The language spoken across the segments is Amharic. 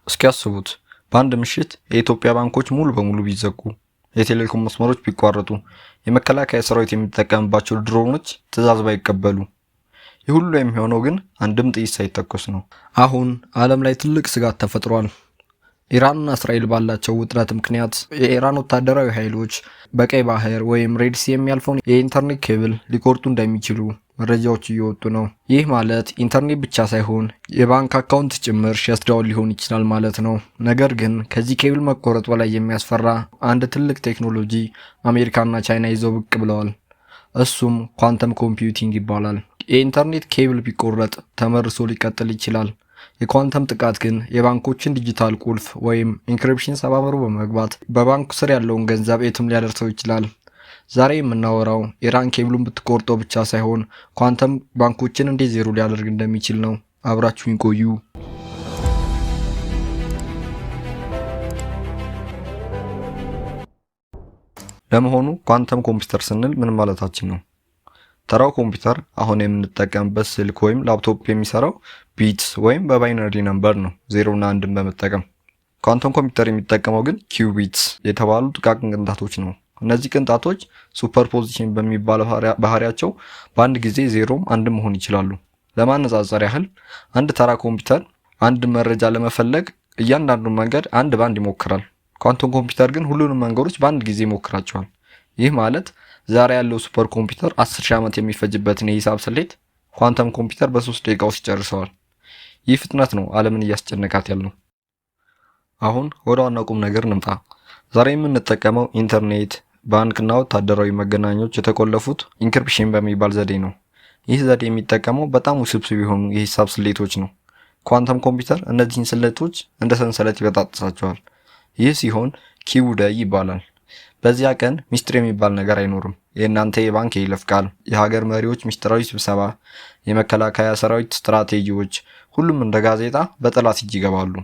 እስኪያስቡት በአንድ ምሽት የኢትዮጵያ ባንኮች ሙሉ በሙሉ ቢዘጉ፣ የቴሌኮም መስመሮች ቢቋረጡ፣ የመከላከያ ሰራዊት የሚጠቀምባቸው ድሮኖች ትዕዛዝ ባይቀበሉ፣ ይህ ሁሉ የሚሆነው ግን አንድም ጥይት ሳይተኮስ ነው። አሁን ዓለም ላይ ትልቅ ስጋት ተፈጥሯል። ኢራንና እስራኤል ባላቸው ውጥረት ምክንያት የኢራን ወታደራዊ ኃይሎች በቀይ ባህር ወይም ሬድ ሲ የሚያልፈውን የኢንተርኔት ኬብል ሊቆርጡ እንደሚችሉ መረጃዎች እየወጡ ነው። ይህ ማለት ኢንተርኔት ብቻ ሳይሆን የባንክ አካውንት ጭምር ሸትዳውን ሊሆን ይችላል ማለት ነው። ነገር ግን ከዚህ ኬብል መቆረጥ በላይ የሚያስፈራ አንድ ትልቅ ቴክኖሎጂ አሜሪካና ቻይና ይዘው ብቅ ብለዋል። እሱም ኳንተም ኮምፒውቲንግ ይባላል። የኢንተርኔት ኬብል ቢቆረጥ ተመርሶ ሊቀጥል ይችላል። የኳንተም ጥቃት ግን የባንኮችን ዲጂታል ቁልፍ ወይም ኢንክሪፕሽን ሰባብሮ በመግባት በባንኩ ስር ያለውን ገንዘብ የትም ሊያደርሰው ይችላል። ዛሬ የምናወራው ኢራን ኬብሉን ብትቆርጠው ብቻ ሳይሆን ኳንተም ባንኮችን እንዴት ዜሮ ሊያደርግ እንደሚችል ነው። አብራችሁኝ ቆዩ። ለመሆኑ ኳንተም ኮምፒውተር ስንል ምን ማለታችን ነው? ተራው ኮምፒውተር አሁን የምንጠቀምበት ስልክ ወይም ላፕቶፕ የሚሰራው ቢትስ ወይም በባይነሪ ነምበር ነው፣ 0 እና 1 በመጠቀም። ኳንተም ኮምፒውተር የሚጠቀመው ግን ኪዩቢትስ የተባሉ ጥቃቅን ቅንጣቶች ነው። እነዚህ ቅንጣቶች ሱፐርፖዚሽን በሚባል ባህሪያቸው በአንድ ጊዜ 0ም 1 መሆን ይችላሉ። ለማነጻጸር ያህል አንድ ተራ ኮምፒውተር አንድ መረጃ ለመፈለግ እያንዳንዱን መንገድ አንድ ባንድ ይሞክራል። ኳንተም ኮምፒውተር ግን ሁሉንም መንገዶች በአንድ ጊዜ ይሞክራቸዋል። ይህ ማለት ዛሬ ያለው ሱፐር ኮምፒውተር 10,000 ዓመት የሚፈጅበትን የሂሳብ ስሌት ኳንተም ኮምፒውተር በ3 ደቂቃ ውስጥ ይጨርሰዋል። ይህ ፍጥነት ነው ዓለምን እያስጨነቃት ያለው። አሁን ወደ ዋናው ቁም ነገር እንምጣ። ዛሬ የምንጠቀመው ኢንተርኔት፣ ባንክና ወታደራዊ መገናኛዎች የተቆለፉት ኢንክሪፕሽን በሚባል ዘዴ ነው። ይህ ዘዴ የሚጠቀመው በጣም ውስብስብ የሆኑ የሂሳብ ስሌቶች ነው። ኳንተም ኮምፒውተር እነዚህን ስሌቶች እንደ ሰንሰለት ይበጣጥሳቸዋል። ይህ ሲሆን ኪውደይ ይባላል። በዚያ ቀን ሚስጥር የሚባል ነገር አይኖርም። የእናንተ የባንክ የይለፍ ቃል፣ የሀገር መሪዎች ሚስጥራዊ ስብሰባ፣ የመከላከያ ሰራዊት ስትራቴጂዎች፣ ሁሉም እንደ ጋዜጣ በጠላት እጅ ይገባሉ።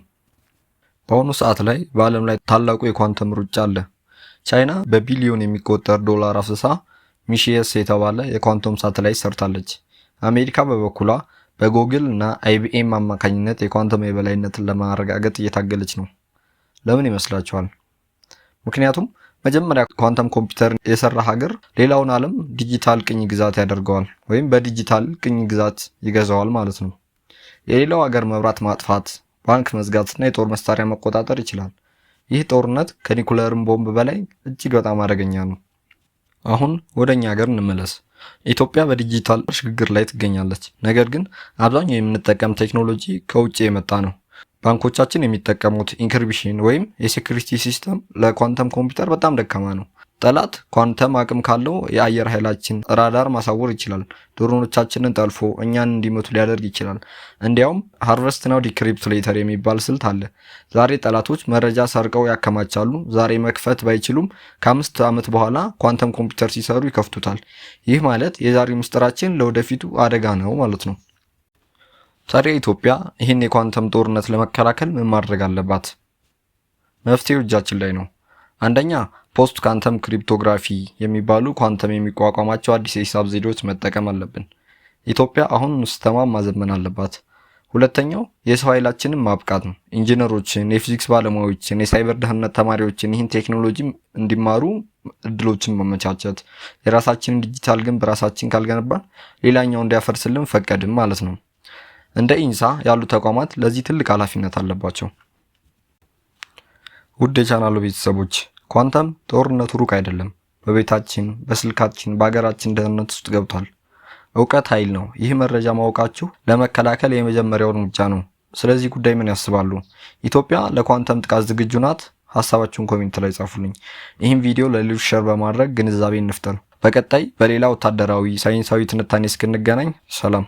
በአሁኑ ሰዓት ላይ በዓለም ላይ ታላቁ የኳንተም ሩጫ አለ። ቻይና በቢሊዮን የሚቆጠር ዶላር አፍስሳ ሚሺየስ የተባለ የኳንተም ሳተላይት ሰርታለች። አሜሪካ በበኩሏ በጎግል እና አይቢኤም አማካኝነት የኳንተም የበላይነትን ለማረጋገጥ እየታገለች ነው። ለምን ይመስላችኋል? ምክንያቱም መጀመሪያ ኳንተም ኮምፒውተር የሰራ ሀገር ሌላውን ዓለም ዲጂታል ቅኝ ግዛት ያደርገዋል ወይም በዲጂታል ቅኝ ግዛት ይገዛዋል ማለት ነው። የሌላው ሀገር መብራት ማጥፋት፣ ባንክ መዝጋትና የጦር መሳሪያ መቆጣጠር ይችላል። ይህ ጦርነት ከኒኩለርም ቦምብ በላይ እጅግ በጣም አደገኛ ነው። አሁን ወደኛ ሀገር እንመለስ። ኢትዮጵያ በዲጂታል ሽግግር ላይ ትገኛለች። ነገር ግን አብዛኛው የምንጠቀም ቴክኖሎጂ ከውጭ የመጣ ነው። ባንኮቻችን የሚጠቀሙት ኢንክሪፕሽን ወይም የሴኩሪቲ ሲስተም ለኳንተም ኮምፒውተር በጣም ደካማ ነው። ጠላት ኳንተም አቅም ካለው የአየር ኃይላችን ራዳር ማሳወር ይችላል። ድሮኖቻችንን ጠልፎ እኛን እንዲመቱ ሊያደርግ ይችላል። እንዲያውም ሃርቨስት ናው ዲክሪፕት ሌተር የሚባል ስልት አለ። ዛሬ ጠላቶች መረጃ ሰርቀው ያከማቻሉ። ዛሬ መክፈት ባይችሉም ከ5 ዓመት በኋላ ኳንተም ኮምፒውተር ሲሰሩ ይከፍቱታል። ይህ ማለት የዛሬ ምስጢራችን ለወደፊቱ አደጋ ነው ማለት ነው። ታዲያ ኢትዮጵያ ይህን የኳንተም ጦርነት ለመከላከል ምን ማድረግ አለባት? መፍትሄው እጃችን ላይ ነው። አንደኛ፣ ፖስት ኳንተም ክሪፕቶግራፊ የሚባሉ ኳንተም የሚቋቋማቸው አዲስ የሂሳብ ዘዴዎች መጠቀም አለብን። ኢትዮጵያ አሁን ሲስተሟን ማዘመን አለባት። ሁለተኛው፣ የሰው ኃይላችንን ማብቃት ነው። ኢንጂነሮችን፣ የፊዚክስ ባለሙያዎችን፣ የሳይበር ደህንነት ተማሪዎችን ይህን ቴክኖሎጂ እንዲማሩ እድሎችን ማመቻቸት። የራሳችንን ዲጂታል ግንብ ራሳችን ካልገነባን ሌላኛው እንዲያፈርስልን ፈቀድም ማለት ነው። እንደ ኢንሳ ያሉ ተቋማት ለዚህ ትልቅ ኃላፊነት አለባቸው። ውድ የቻናሉ ቤተሰቦች፣ ኳንተም ጦርነቱ ሩቅ አይደለም። በቤታችን፣ በስልካችን፣ በሀገራችን ደህንነት ውስጥ ገብቷል። እውቀት ኃይል ነው። ይህ መረጃ ማወቃችሁ ለመከላከል የመጀመሪያው እርምጃ ነው። ስለዚህ ጉዳይ ምን ያስባሉ? ኢትዮጵያ ለኳንተም ጥቃት ዝግጁ ናት? ሀሳባችሁን ኮሜንት ላይ ጻፉልኝ። ይህን ቪዲዮ ለሌሎች ሼር በማድረግ ግንዛቤ እንፍጠር። በቀጣይ በሌላ ወታደራዊ ሳይንሳዊ ትንታኔ እስክንገናኝ ሰላም።